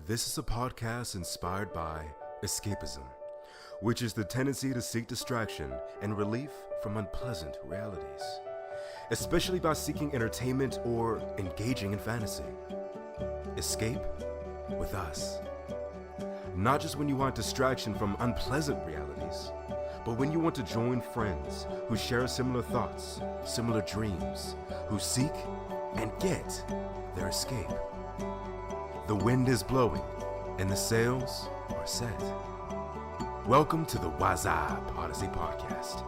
This is a podcast inspired by escapism, which is the tendency to seek distraction and relief from unpleasant realities, especially by seeking entertainment or engaging in fantasy. Escape with us. Not just when you want distraction from unpleasant realities, but when you want to join friends who share similar thoughts, similar dreams, who seek and get their escape. The wind is blowing and the sails are set. Welcome to the WhatsApp Odyssey podcast.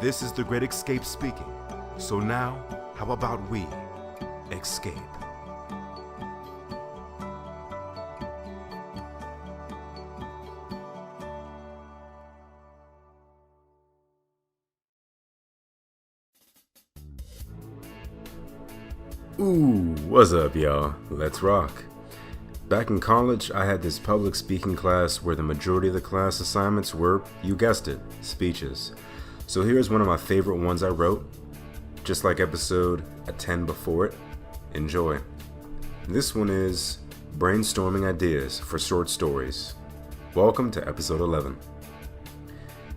This is The Great Escape speaking. So now, how about we escape? Ooh, what's up, y'all? Let's rock. Back in college, I had this public speaking class where the majority of the class assignments were, you guessed it, speeches. So here's one of my favorite ones I wrote, just like episode 10 before it. Enjoy. This one is brainstorming ideas for short stories. Welcome to episode 11.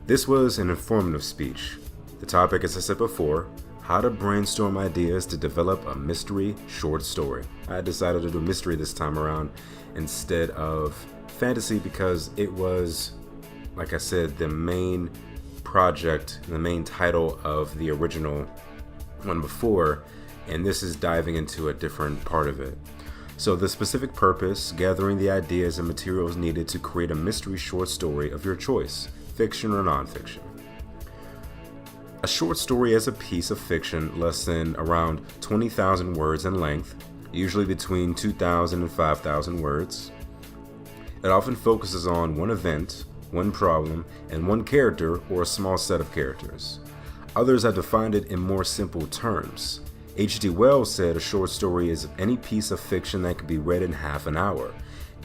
This was an informative speech. The topic, as I said before, how to brainstorm ideas to develop a mystery short story. I decided to do mystery this time around instead of fantasy because it was, like I said, the main project, the main title of the original one before, and this is diving into a different part of it. So the specific purpose, gathering the ideas and materials needed to create a mystery short story of your choice, fiction or nonfiction. A short story is a piece of fiction less than around 20,000 words in length, usually between 2,000 and 5,000 words. It often focuses on one event, one problem, and one character or a small set of characters. Others have defined it in more simple terms. H.G. Wells said a short story is any piece of fiction that can be read in half an hour,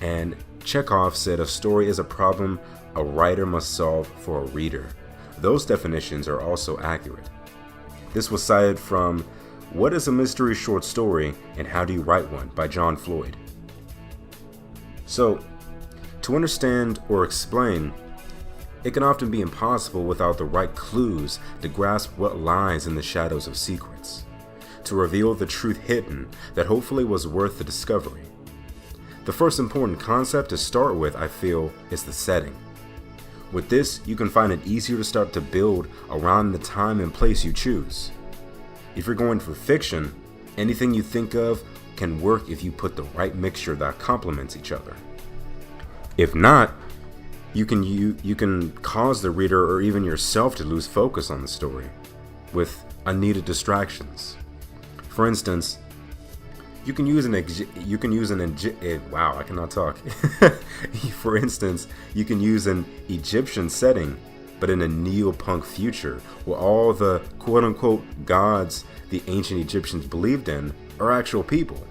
and Chekhov said a story is a problem a writer must solve for a reader. Those definitions are also accurate. This was cited from What is a Mystery Short Story and How Do You Write One by John Floyd. So, to understand or explain, it can often be impossible without the right clues to grasp what lies in the shadows of secrets, to reveal the truth hidden that hopefully was worth the discovery. The first important concept to start with, I feel, is the setting. With this, you can find it easier to start to build around the time and place you choose. If you're going for fiction, anything you think of can work if you put the right mixture that complements each other. If not, you can cause the reader or even yourself to lose focus on the story with unneeded distractions. For instance, you can use For instance, you can use an Egyptian setting, but in a neo-punk future, where all the quote-unquote gods the ancient Egyptians believed in are actual people,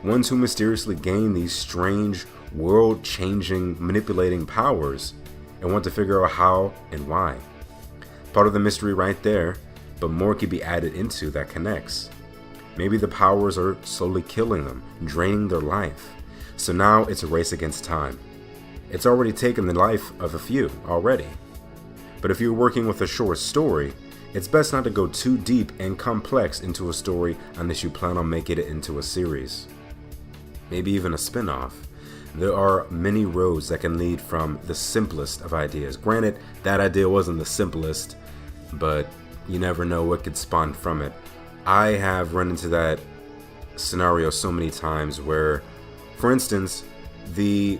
ones who mysteriously gain these strange, world-changing, manipulating powers, and want to figure out how and why. Part of the mystery right there, but more can be added into that connects. Maybe the powers are slowly killing them, draining their life. So now it's a race against time. It's already taken the life of a few already. But if you're working with a short story, it's best not to go too deep and complex into a story unless you plan on making it into a series. Maybe even a spin-off. There are many roads that can lead from the simplest of ideas. Granted, that idea wasn't the simplest, but you never know what could spawn from it. I have run into that scenario so many times where, for instance, the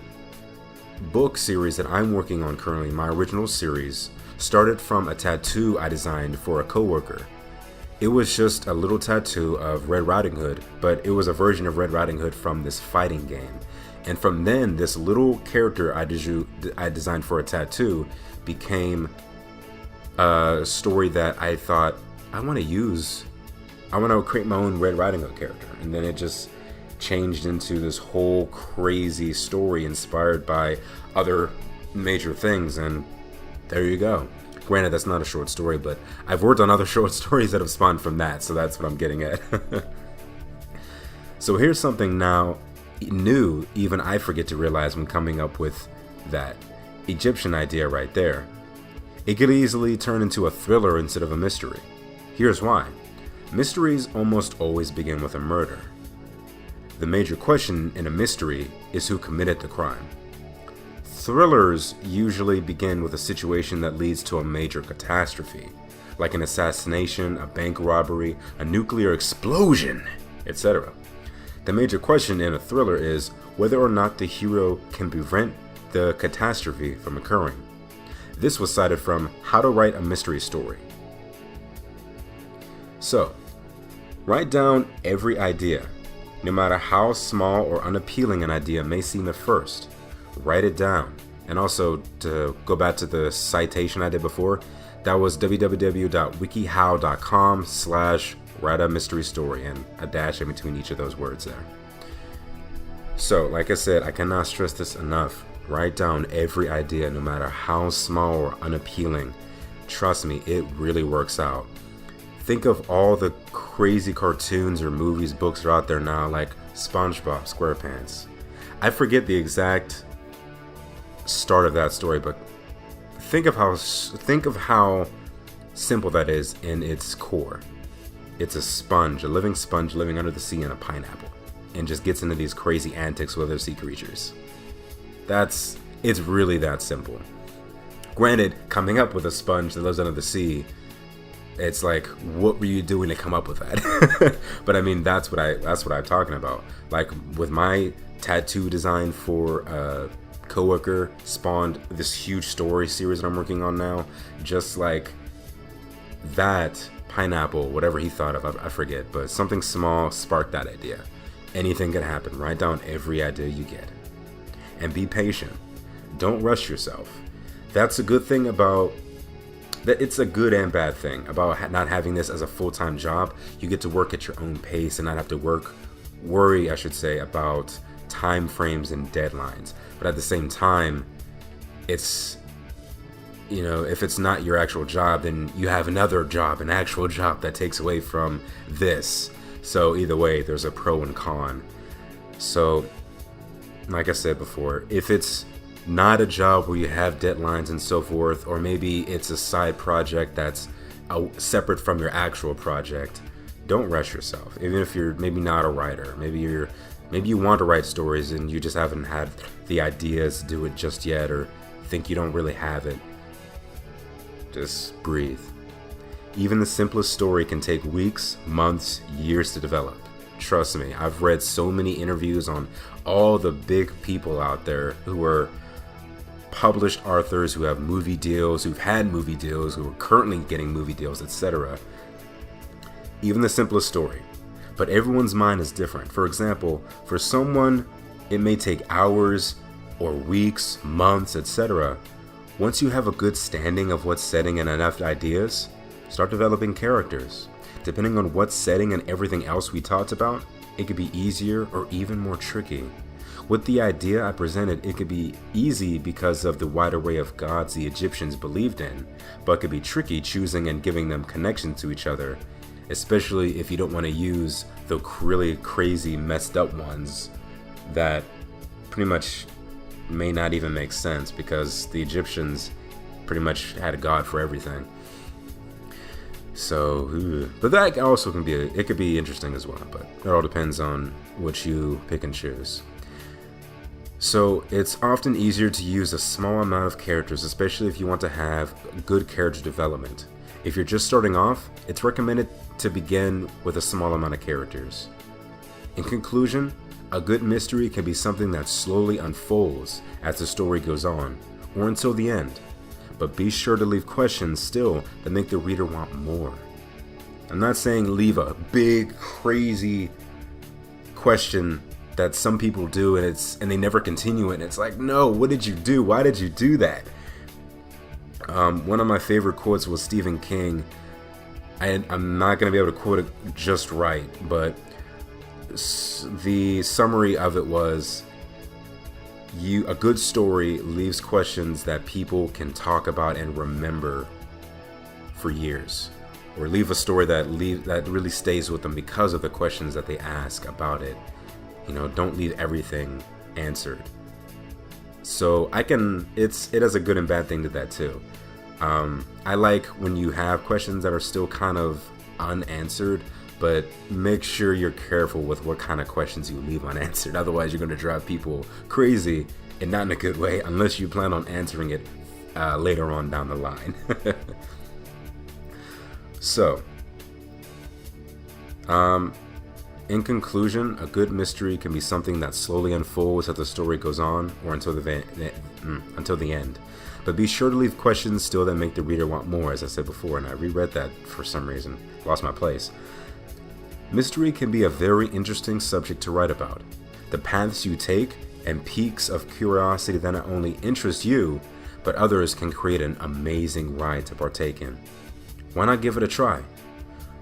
book series that I'm working on currently, my original series, started from a tattoo I designed for a coworker. It was just a little tattoo of Red Riding Hood, but it was a version of Red Riding Hood from this fighting game. And from then, this little character I designed for a tattoo became a story that I thought, I want to create my own Red Riding Hood character. And then it just changed into this whole crazy story inspired by other major things. And there you go. Granted, that's not a short story, but I've worked on other short stories that have spawned from that. So that's what I'm getting at. So here's something now new even I forget to realize when coming up with that Egyptian idea right there. It could easily turn into a thriller instead of a mystery. Here's why. Mysteries almost always begin with a murder. The major question in a mystery is who committed the crime. Thrillers usually begin with a situation that leads to a major catastrophe, like an assassination, a bank robbery, a nuclear explosion, etc. The major question in a thriller is whether or not the hero can prevent the catastrophe from occurring. This was cited from How to Write a Mystery Story. So, write down every idea, no matter how small or unappealing an idea may seem at first. Write it down. And also, to go back to the citation I did before, that was www.wikihow.com/write a mystery story, and a dash in between each of those words there. So, like I said, I cannot stress this enough. Write down every idea, no matter how small or unappealing. Trust me, it really works out. Think of all the crazy cartoons or movies, books that are out there now, like SpongeBob SquarePants. I forget the exact start of that story, but think of how simple that is in its core. It's a sponge, a living sponge living under the sea in a pineapple, and just gets into these crazy antics with other sea creatures. It's really that simple. Granted, coming up with a sponge that lives under the sea, it's like, what were you doing to come up with that? But I mean, that's what I'm talking about. Like with my tattoo design for a coworker spawned this huge story series that I'm working on now. Just like that pineapple, whatever he thought of, I forget, but something small sparked that idea. Anything can happen. Write down every idea you get. And be patient. Don't rush yourself. That's a good thing about that. It's a good and bad thing about not having this as a full-time job. You get to work at your own pace and not have to worry, about time frames and deadlines. But at the same time, it's, if it's not your actual job, then you have another job, an actual job that takes away from this. So either way, there's a pro and con. So, like I said before, if it's not a job where you have deadlines and so forth, or maybe it's a side project that's separate from your actual project, don't rush yourself. Even if you're maybe not a writer, maybe you want to write stories and you just haven't had the ideas to do it just yet, or think you don't really have it. Just breathe. Even the simplest story can take weeks, months, years to develop. Trust me, I've read so many interviews on all the big people out there who are published authors, who have movie deals, who've had movie deals, who are currently getting movie deals, etc. Even the simplest story. But everyone's mind is different. For example, for someone, it may take hours or weeks, months, etc. Once you have a good standing of what setting and enough ideas, start developing characters. Depending on what setting and everything else we talked about, it could be easier or even more tricky. With the idea I presented, it could be easy because of the wide array of gods the Egyptians believed in, but it could be tricky choosing and giving them connection to each other, especially if you don't want to use the really crazy messed up ones that pretty much may not even make sense, because the Egyptians pretty much had a god for everything. So, but that also it could be interesting as well, but it all depends on what you pick and choose. So it's often easier to use a small amount of characters, especially if you want to have good character development. If you're just starting off, it's recommended to begin with a small amount of characters. In conclusion, a good mystery can be something that slowly unfolds as the story goes on, or until the end. But be sure to leave questions still that make the reader want more. I'm not saying leave a big, crazy question that some people do and they never continue it, and it's like, no, what did you do? Why did you do that? One of my favorite quotes was Stephen King. I'm not going to be able to quote it just right, but the summary of it was, a good story leaves questions that people can talk about and remember for years, or leave a story that really stays with them because of the questions that they ask about it. Don't leave everything answered. So it has a good and bad thing to that too. I like when you have questions that are still kind of unanswered, but make sure you're careful with what kind of questions you leave unanswered. Otherwise, you're going to drive people crazy, and not in a good way, unless you plan on answering it later on down the line. So, in conclusion, a good mystery can be something that slowly unfolds as the story goes on, or until the end. But be sure to leave questions still that make the reader want more, as I said before, and I reread that for some reason. Lost my place. Mystery can be a very interesting subject to write about. The paths you take and peaks of curiosity that not only interest you, but others can create an amazing ride to partake in. Why not give it a try?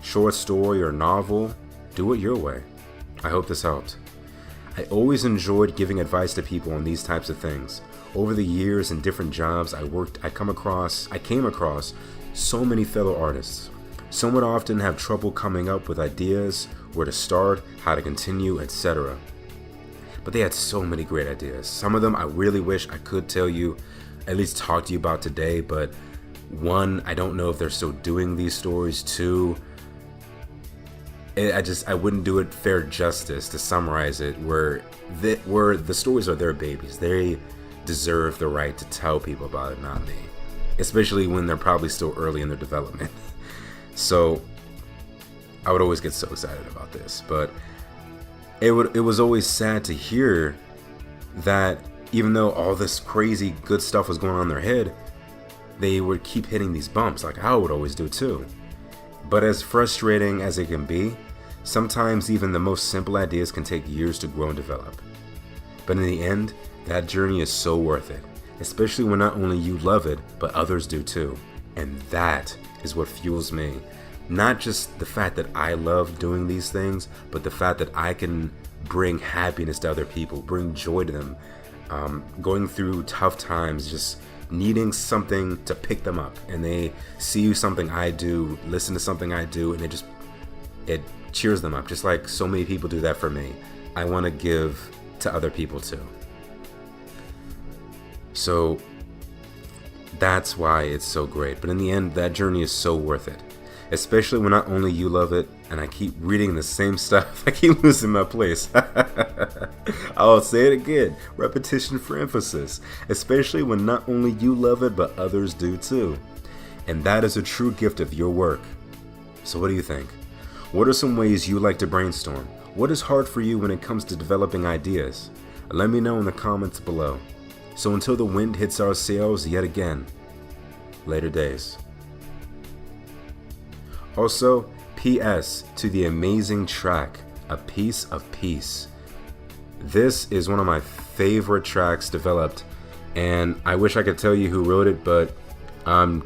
Short story or novel, do it your way. I hope this helped. I always enjoyed giving advice to people on these types of things. Over the years in different jobs I came across so many fellow artists. Some would often have trouble coming up with ideas, where to start, how to continue, etc. But they had so many great ideas. Some of them I really wish I could tell you, at least talk to you about today, but one, I don't know if they're still doing these stories. Two, I wouldn't do it fair justice to summarize it where the stories are their babies. They deserve the right to tell people about it, not me. Especially when they're probably still early in their development. So I would always get so excited about this, but it was always sad to hear that even though all this crazy good stuff was going on in their head, they would keep hitting these bumps like I would always do too. But as frustrating as it can be, sometimes even the most simple ideas can take years to grow and develop. But in the end, that journey is so worth it, especially when not only you love it, but others do too. And that is what fuels me. Not just the fact that I love doing these things, but the fact that I can bring happiness to other people, bring joy to them, going through tough times, just needing something to pick them up, and they see something I do, listen to something I do, and it cheers them up, just like so many people do that for me. I want to give to other people too. So that's why it's so great. But in the end, that journey is so worth it, especially when not only you love it, and I keep reading the same stuff, I keep losing my place. I'll say it again, repetition for emphasis, especially when not only you love it, but others do too. And that is a true gift of your work. So what do you think? What are some ways you like to brainstorm? What is hard for you when it comes to developing ideas? Let me know in the comments below. So until the wind hits our sails yet again, later days. Also, PS to the amazing track, A Piece of Peace. This is one of my favorite tracks developed, and I wish I could tell you who wrote it, but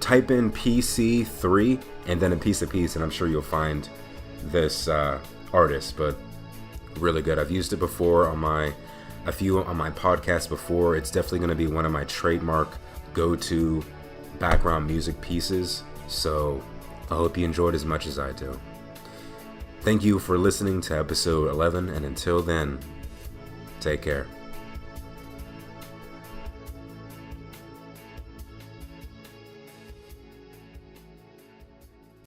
type in PC3 and then A Piece of Peace, and I'm sure you'll find this artist, but really good. I've used it before on my podcast before. It's definitely going to be one of my trademark go-to background music pieces, so I hope you enjoyed as much as I do. Thank you for listening to episode 11, and until then, take care.